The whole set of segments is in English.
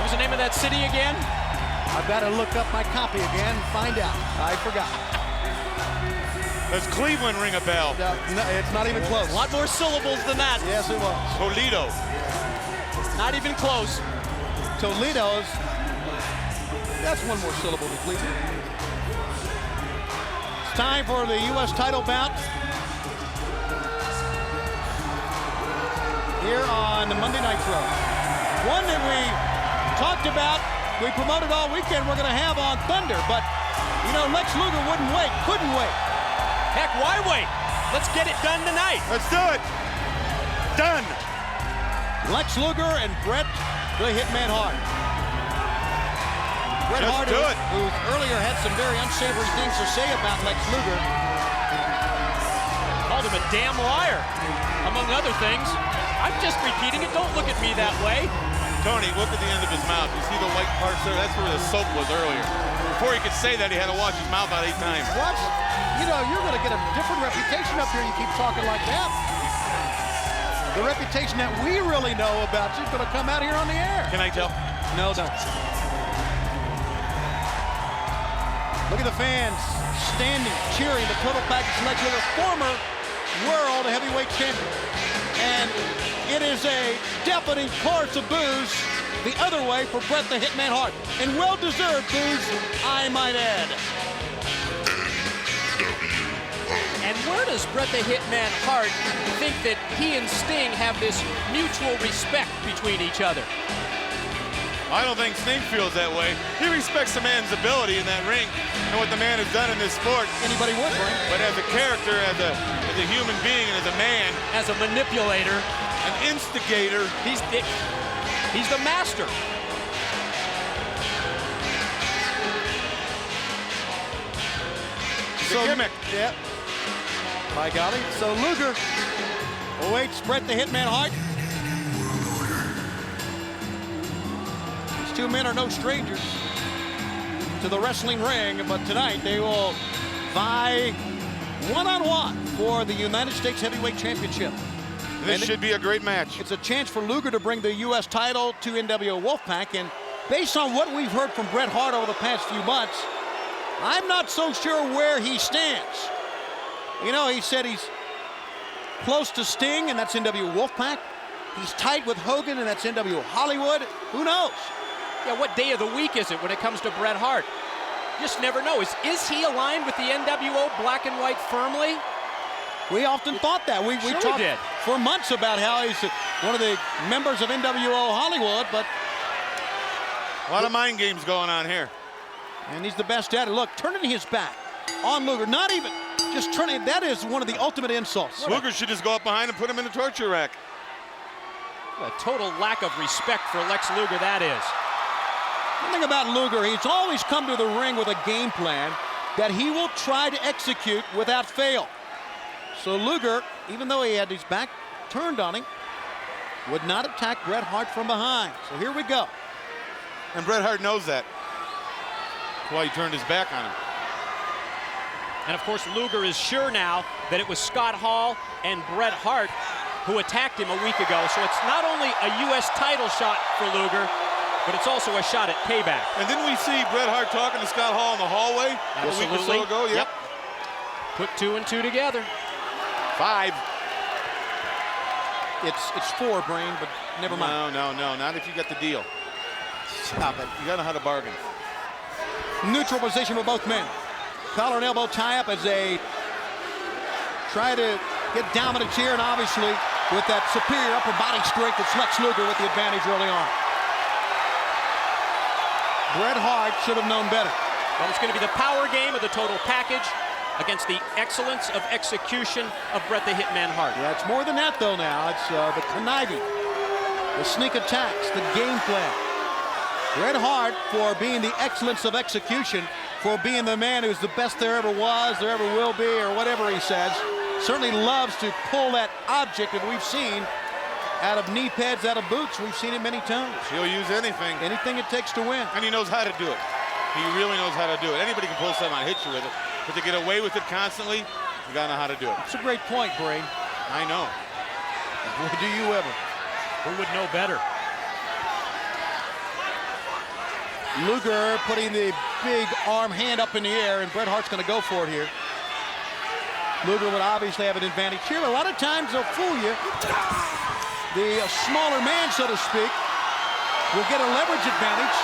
was the name of that city again? I've got to look up my copy again and find out. I forgot. Does Cleveland ring a bell? No, it's not even close. A lot more syllables than that. Yes, it was. Toledo. Not even close. Toledo's. That's one more syllable than Cleveland. It's time for the U.S. title bout. Here on Monday Nitro. One that we talked about, we promoted all weekend, we're going to have on Thunder, but, you know, Lex Luger wouldn't wait, couldn't wait. Heck, why wait? Let's get it done tonight. Let's do it. Done. Lex Luger and Bret the Hitman Hart. Bret Hart, who earlier had some very unsavory things to say about Lex Luger. Called him a damn liar, among other things. I'm just repeating it. Don't look at me that way. Tony, look at the end of his mouth. You see the white parts there? That's where the soap was earlier. Before he could say that, he had to wash his mouth out 8 times. What? You know, you're going to get a different reputation up here. You keep talking like that. The reputation that we really know about you is going to come out here on the air. Can I tell? No, don't. Look at the fans standing, cheering the total package Lex Luger, former world heavyweight champion. And it is a deafening chorus of boos the other way for Bret the Hitman Hart. And well-deserved boos, I might add. And where does Bret the Hitman Hart think that he and Sting have this mutual respect between each other? I don't think Sting feels that way. He respects the man's ability in that ring and what the man has done in this sport. Anybody would, right? But as a character, as a human being, and as a man, as a manipulator, an instigator, he's the master. The gimmick. Yep. By golly. So Luger awaits Bret the Hitman Hart. These two men are no strangers to the wrestling ring, but tonight they will vie one-on-one for the United States Heavyweight Championship. This should be a great match. It's a chance for Luger to bring the U.S. title to NWO Wolfpac, and based on what we've heard from Bret Hart over the past few months, I'm not so sure where he stands. You know, he said he's close to Sting, and that's NWO Wolfpac. He's tight with Hogan, and that's NWO Hollywood. Who knows? Yeah, what day of the week is it when it comes to Bret Hart? Just never know. Is he aligned with the NWO black and white firmly? We often thought that. We talked for months about how he's one of the members of NWO Hollywood, but a lot of mind games going on here. And he's the best at it. Look, turning his back on Luger, not even just turning, that is one of the ultimate insults. Luger should just go up behind and put him in the torture rack. A total lack of respect for Lex Luger, that is. One thing about Luger, he's always come to the ring with a game plan that he will try to execute without fail. So Luger, even though he had his back turned on him, would not attack Bret Hart from behind. So here we go. And Bret Hart knows that. That's why he turned his back on him. And of course, Luger is sure now that it was Scott Hall and Bret Hart who attacked him a week ago. So it's not only a U.S. title shot for Luger, but it's also a shot at payback. And didn't we see Bret Hart talking to Scott Hall in the hallway a week or so ago? Yep. Put 2 and 2 together. 5. It's 4, Brain, but never mind. No, not if you got the deal. Stop it. You gotta know how to bargain. Neutral position for both men. Collar and elbow tie-up as they try to get dominance here, and obviously with that superior upper body strength, it's Lex Luger with the advantage early on. Bret Hart should have known better. Well, it's going to be the power game of the total package against the excellence of execution of Bret the Hitman Hart. Yeah, it's more than that, though, now. It's the conniving, the sneak attacks, the game plan. Bret Hart, for being the excellence of execution, for being the man who's the best there ever was, there ever will be, or whatever he says, certainly loves to pull that object that we've seen out of knee pads, out of boots. We've seen it many times. He'll use anything. Anything it takes to win. And he knows how to do it. He really knows how to do it. Anybody can pull something and hit you with it. But to get away with it constantly, you gotta know how to do it. It's a great point, Brain. I know. Boy, do you ever. Who would know better? Luger putting the big arm hand up in the air, and Bret Hart's going to go for it here. Luger would obviously have an advantage here. A lot of times they'll fool you. The smaller man, so to speak, will get a leverage advantage,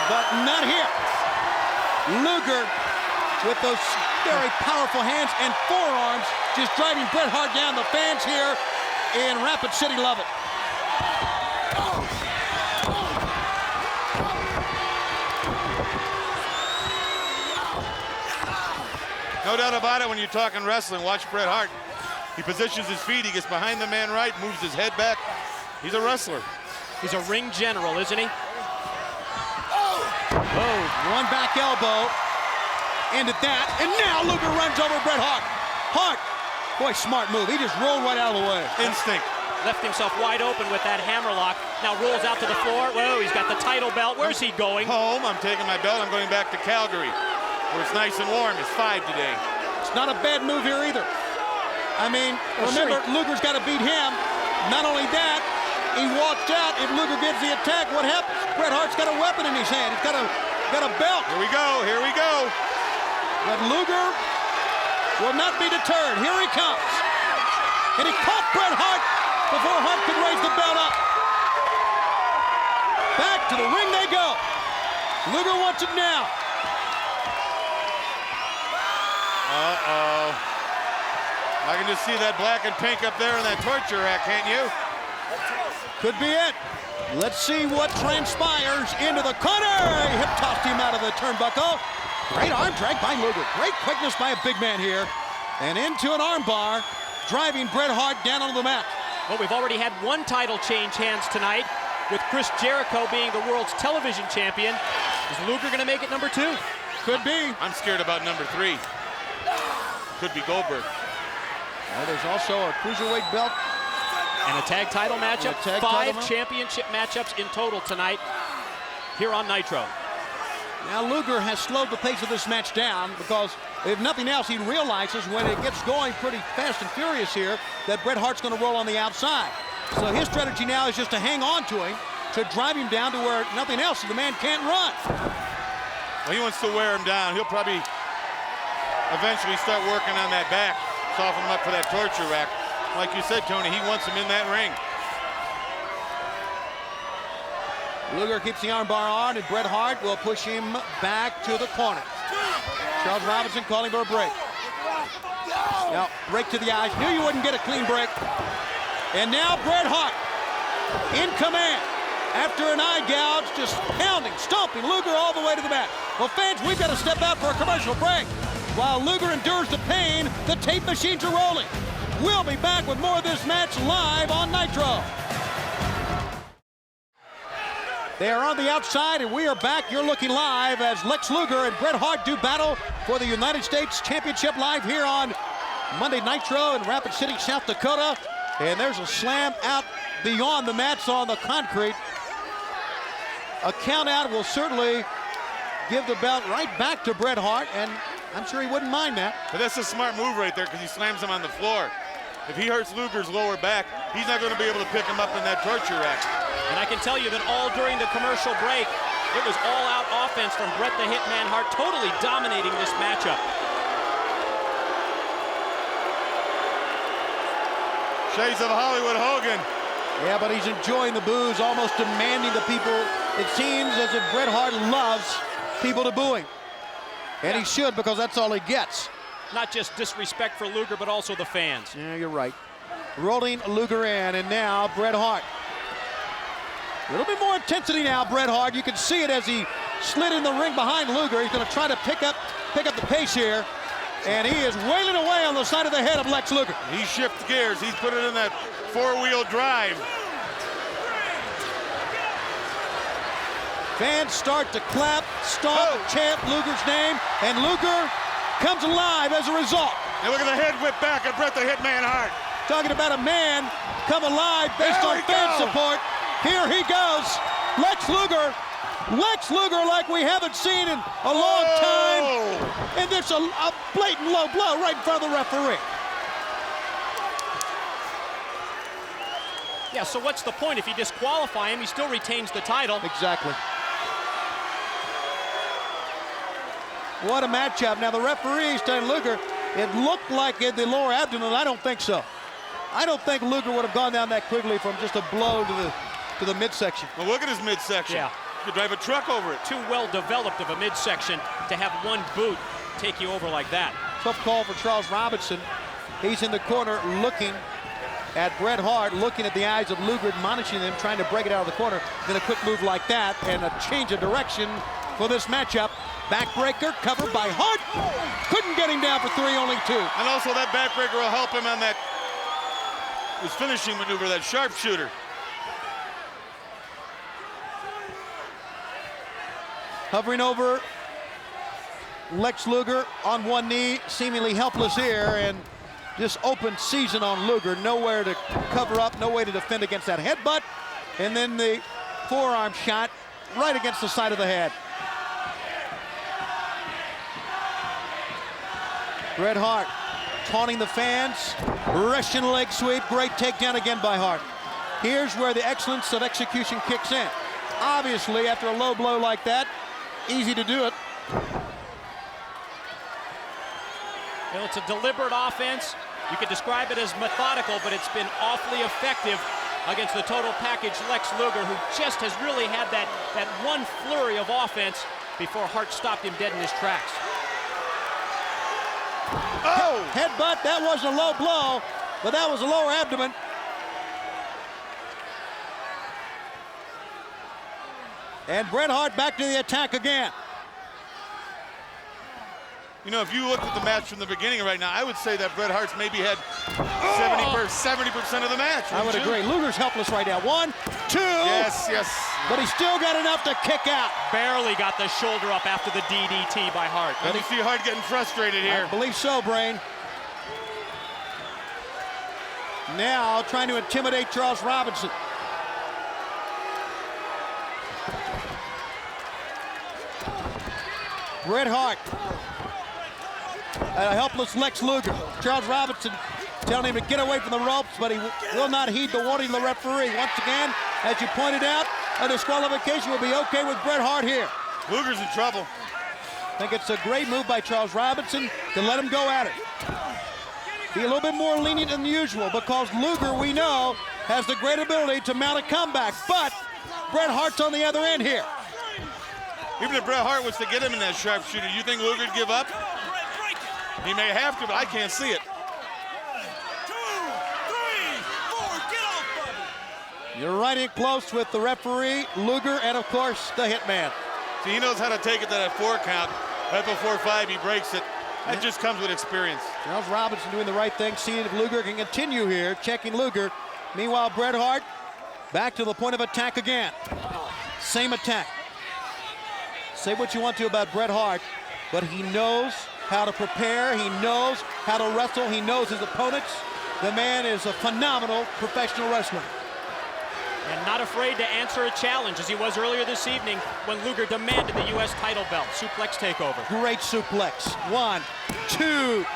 but not here. Luger with those very powerful hands and forearms just driving Bret Hart down. The fans here in Rapid City love it. No doubt about it when you're talking wrestling. Watch Bret Hart. He positions his feet, he gets behind the man right, moves his head back. He's a wrestler. He's a ring general, isn't he? Oh, one back elbow. Ended that, and now Luger runs over Bret Hart. Hart, boy, smart move. He just rolled right out of the way. Instinct. Left himself wide open with that hammerlock. Now rolls out to the floor. Whoa, he's got the title belt. Where's he going? Home. I'm taking my belt. I'm going back to Calgary, where it's nice and warm. It's 5 today. It's not a bad move here either. I mean, remember, Luger's got to beat him. Not only that, he walks out. If Luger gives the attack, what happens? Bret Hart's got a weapon in his hand. He's got a belt. Here we go. Here we go. But Luger will not be deterred. Here he comes. And he caught Bret Hart before Hart could raise the belt up. Back to the ring they go. Luger wants it now. Uh-oh. I can just see that black and pink up there in that torture rack, can't you? Could be it. Let's see what transpires into the corner. He hip tossed him out of the turnbuckle. Great arm drag by Luger. Great quickness by a big man here. And into an arm bar, driving Bret Hart down onto the mat. Well, we've already had one title change hands tonight, with Chris Jericho being the world's television champion. Is Luger going to make it number 2? Could be. I'm scared about number 3. Could be Goldberg. There's also a cruiserweight belt. And a tag title matchup. Tag 5 title championship matchups in total tonight here on Nitro. Now Luger has slowed the pace of this match down because, if nothing else, he realizes when it gets going pretty fast and furious here that Bret Hart's going to roll on the outside. So his strategy now is just to hang on to him, to drive him down to where nothing else, the man can't run. Well, he wants to wear him down. He'll probably eventually start working on that back, soften him up for that torture rack. Like you said, Tony, he wants him in that ring. Luger keeps the armbar on, and Bret Hart will push him back to the corner. Charles Robinson calling for a break. Now, break to the eyes. Knew you wouldn't get a clean break. And now Bret Hart in command. After an eye gouge, just pounding, stomping Luger all the way to the mat. Well, fans, we've got to step out for a commercial break. While Luger endures the pain, the tape machines are rolling. We'll be back with more of this match live on Nitro. They are on the outside, and we are back. You're looking live as Lex Luger and Bret Hart do battle for the United States Championship live here on Monday Nitro in Rapid City, South Dakota. And there's a slam out beyond the mats on the concrete. A count out will certainly give the belt right back to Bret Hart, and I'm sure he wouldn't mind that. But that's a smart move right there because he slams him on the floor. If he hurts Luger's lower back, he's not going to be able to pick him up in that torture rack. And I can tell you that all during the commercial break, it was all-out offense from Bret the Hitman Hart, totally dominating this matchup. Shades of Hollywood Hogan. Yeah, but he's enjoying the boos, almost demanding the people. It seems as if Bret Hart loves people to boo him. And he should, because that's all he gets. Not just disrespect for Luger, but also the fans. Yeah, you're right. Rolling Luger in, and now Bret Hart. A little bit more intensity now, Bret Hart. You can see it as he slid in the ring behind Luger. He's going to try to pick up the pace here. And he is wailing away on the side of the head of Lex Luger. He shifted gears. He's put it in that four-wheel drive. Fans start to clap, stomp, chant Luger's name, and Luger comes alive as a result. And look at the head whip back at Bret the Hitman Hart. Talking about a man come alive based on fan support. Here he goes, Lex Luger. Lex Luger like we haven't seen in a long time. And there's a blatant low blow right in front of the referee. Yeah, so what's the point? If you disqualify him, he still retains the title. Exactly. What a matchup. Now the referee, Stan Luger, it looked like in the lower abdomen. I don't think so. I don't think Luger would have gone down that quickly from just a blow to the midsection. Well, look at his midsection. Yeah. You could drive a truck over it. Too well developed of a midsection to have one boot take you over like that. Tough call for Charles Robinson. He's in the corner looking at Bret Hart, looking at the eyes of Luger, admonishing him, trying to break it out of the corner. Then a quick move like that and a change of direction for this matchup. Backbreaker covered by Hart. Couldn't get him down for 3, only 2. And also that backbreaker will help him on that his finishing maneuver, that sharpshooter. Hovering over Lex Luger on one knee, seemingly helpless here, and just open season on Luger. Nowhere to cover up, no way to defend against that headbutt. And then the forearm shot right against the side of the head. Bret Hart taunting the fans. Russian leg sweep. Great takedown again by Hart. Here's where the excellence of execution kicks in. Obviously, after a low blow like that, easy to do it. Well, it's a deliberate offense. You could describe it as methodical, but it's been awfully effective against the total package Lex Luger, who just has really had that one flurry of offense before Hart stopped him dead in his tracks. Oh! Headbutt, that wasn't a low blow, but that was a lower abdomen. And Bret Hart back to the attack again. You know, if you looked at the match from the beginning right now, I would say that Bret Hart's maybe had 70% of the match. I would agree. Luger's helpless right now. 1, 2. Yes, yes. But he's still got enough to kick out. Barely got the shoulder up after the DDT by Hart. Let me see Hart getting frustrated here. I believe so, Brain. Now trying to intimidate Charles Robinson. Bret Hart. A helpless Lex Luger. Charles Robinson telling him to get away from the ropes, but he will not heed the warning of the referee. Once again, as you pointed out, a disqualification will be okay with Bret Hart here. Luger's in trouble. I think it's a great move by Charles Robinson to let him go at it. Be a little bit more lenient than usual because Luger, we know, has the great ability to mount a comeback, but Bret Hart's on the other end here. Even if Bret Hart was to get him in that sharpshooter, you think Luger'd give up? He may have to, but I can't see it. 1, 2, 3, 4, get off of it. You're right in close with the referee, Luger, and of course, the hitman. See, he knows how to take it to that 4 count. Right before 5, he breaks it. That just comes with experience. Charles Robinson doing the right thing, seeing if Luger can continue here, checking Luger. Meanwhile, Bret Hart back to the point of attack again. Same attack. Say what you want to about Bret Hart, but he knows how to prepare, he knows how to wrestle, he knows his opponents. The man is a phenomenal professional wrestler. And not afraid to answer a challenge as he was earlier this evening when Luger demanded the U.S. title belt. Suplex takeover. Great suplex. 1, 2.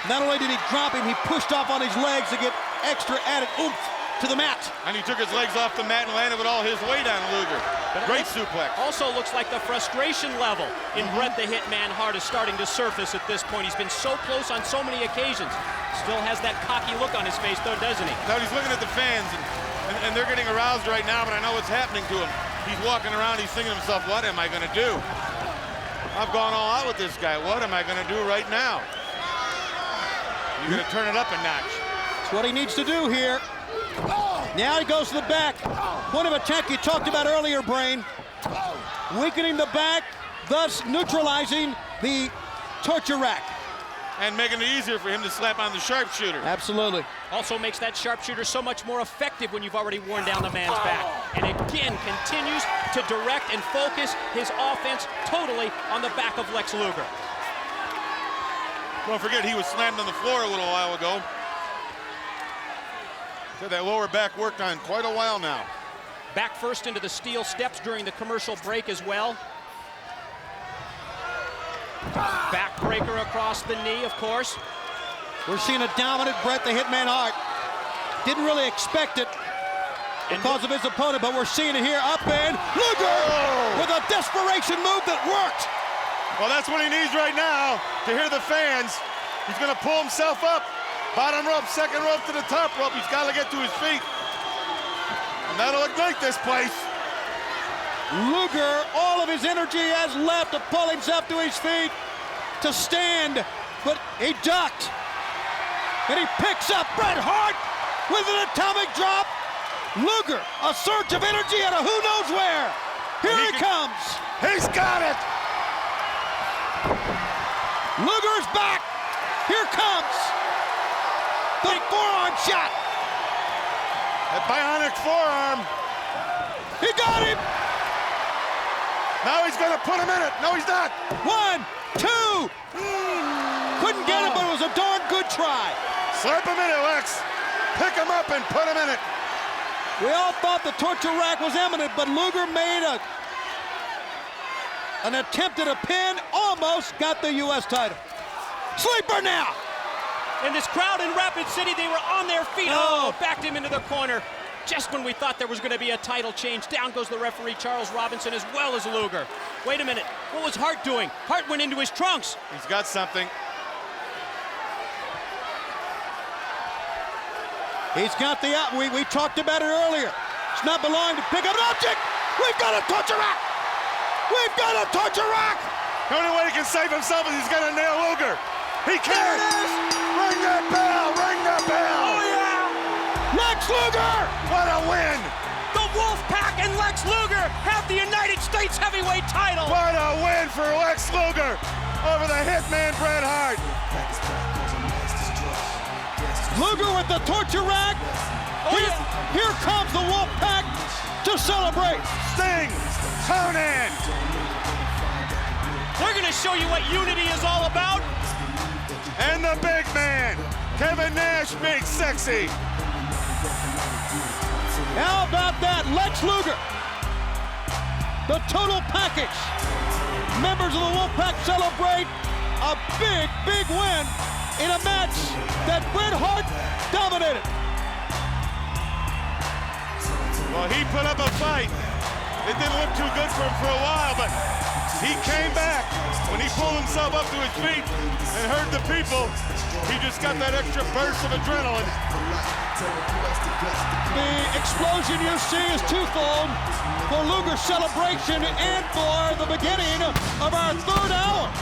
Not only did he drop him, he pushed off on his legs to get extra added oomph to the mat. And he took his legs off the mat and landed with all his weight on Luger. Great suplex. Also looks like the frustration level in Bret the Hitman Hart is starting to surface at this point. He's been so close on so many occasions. Still has that cocky look on his face though, doesn't he? Now he's looking at the fans and they're getting aroused right now, but I know what's happening to him. He's walking around, he's thinking to himself, what am I gonna do? I've gone all out with this guy. What am I gonna do right now? You're gonna turn it up a notch. That's what he needs to do here. Now he goes to the back. Point of attack you talked about earlier, Brain. Weakening the back, thus neutralizing the torture rack. And making it easier for him to slap on the sharpshooter. Absolutely. Also makes that sharpshooter so much more effective when you've already worn down the man's back. And again, continues to direct and focus his offense totally on the back of Lex Luger. Don't forget, he was slammed on the floor a little while ago. So that lower back worked on quite a while now. Back first into the steel steps during the commercial break as well. Backbreaker across the knee, of course. We're seeing a dominant Bret the Hitman Hart. Didn't really expect it. because of his opponent, but we're seeing it here. Up and Luger with a desperation move that worked. Well, that's what he needs right now to hear the fans. He's going to pull himself up. Bottom rope, second rope to the top rope. He's got to get to his feet. And that'll ignite this place. Luger, all of his energy has left to pull himself to his feet, to stand, but he ducked. And he picks up Bret Hart with an atomic drop. Luger, a surge of energy out of who knows where. Here he comes. He's got it. Luger's back. Here comes the forearm shot. A bionic forearm. He got him. Now he's going to put him in it. No, he's not. 1, 2. Couldn't get him, but it was a darn good try. Slap him in it, Lex. Pick him up and put him in it. We all thought the torture rack was imminent, but Luger made an attempt at a pin, almost got the U.S. title. Sleeper now. And this crowd in Rapid City, they were on their feet. Oh, backed him into the corner. Just when we thought there was going to be a title change, down goes the referee, Charles Robinson, as well as Luger. Wait a minute, what was Hart doing? Hart went into his trunks. He's got something. He's got the out. We talked about it earlier. It's not belonging to pick up an object. We've got a torture rack. We've got a torture rack. The only way he can save himself is he's got to nail Luger. He can't. Ring that bell. Ring that bell. Oh, yeah. Lex Luger. What a win. The Wolfpac and Lex Luger have the United States heavyweight title. What a win for Lex Luger over the hitman Bret Hart. Luger with the torture rack. Oh, yeah. Here comes the Wolfpac to celebrate. Sting, Conan. They're going to show you what unity is all about. And the big man, Kevin Nash, big sexy. How about that, Lex Luger? The total package. Members of the Wolfpac celebrate a big, big win in a match that Bret Hart dominated. Well, he put up a fight. It didn't look too good for him for a while, but he came back. When he pulled himself up to his feet and heard the people, he just got that extra burst of adrenaline. The explosion you see is twofold for Luger's celebration and for the beginning of our third hour.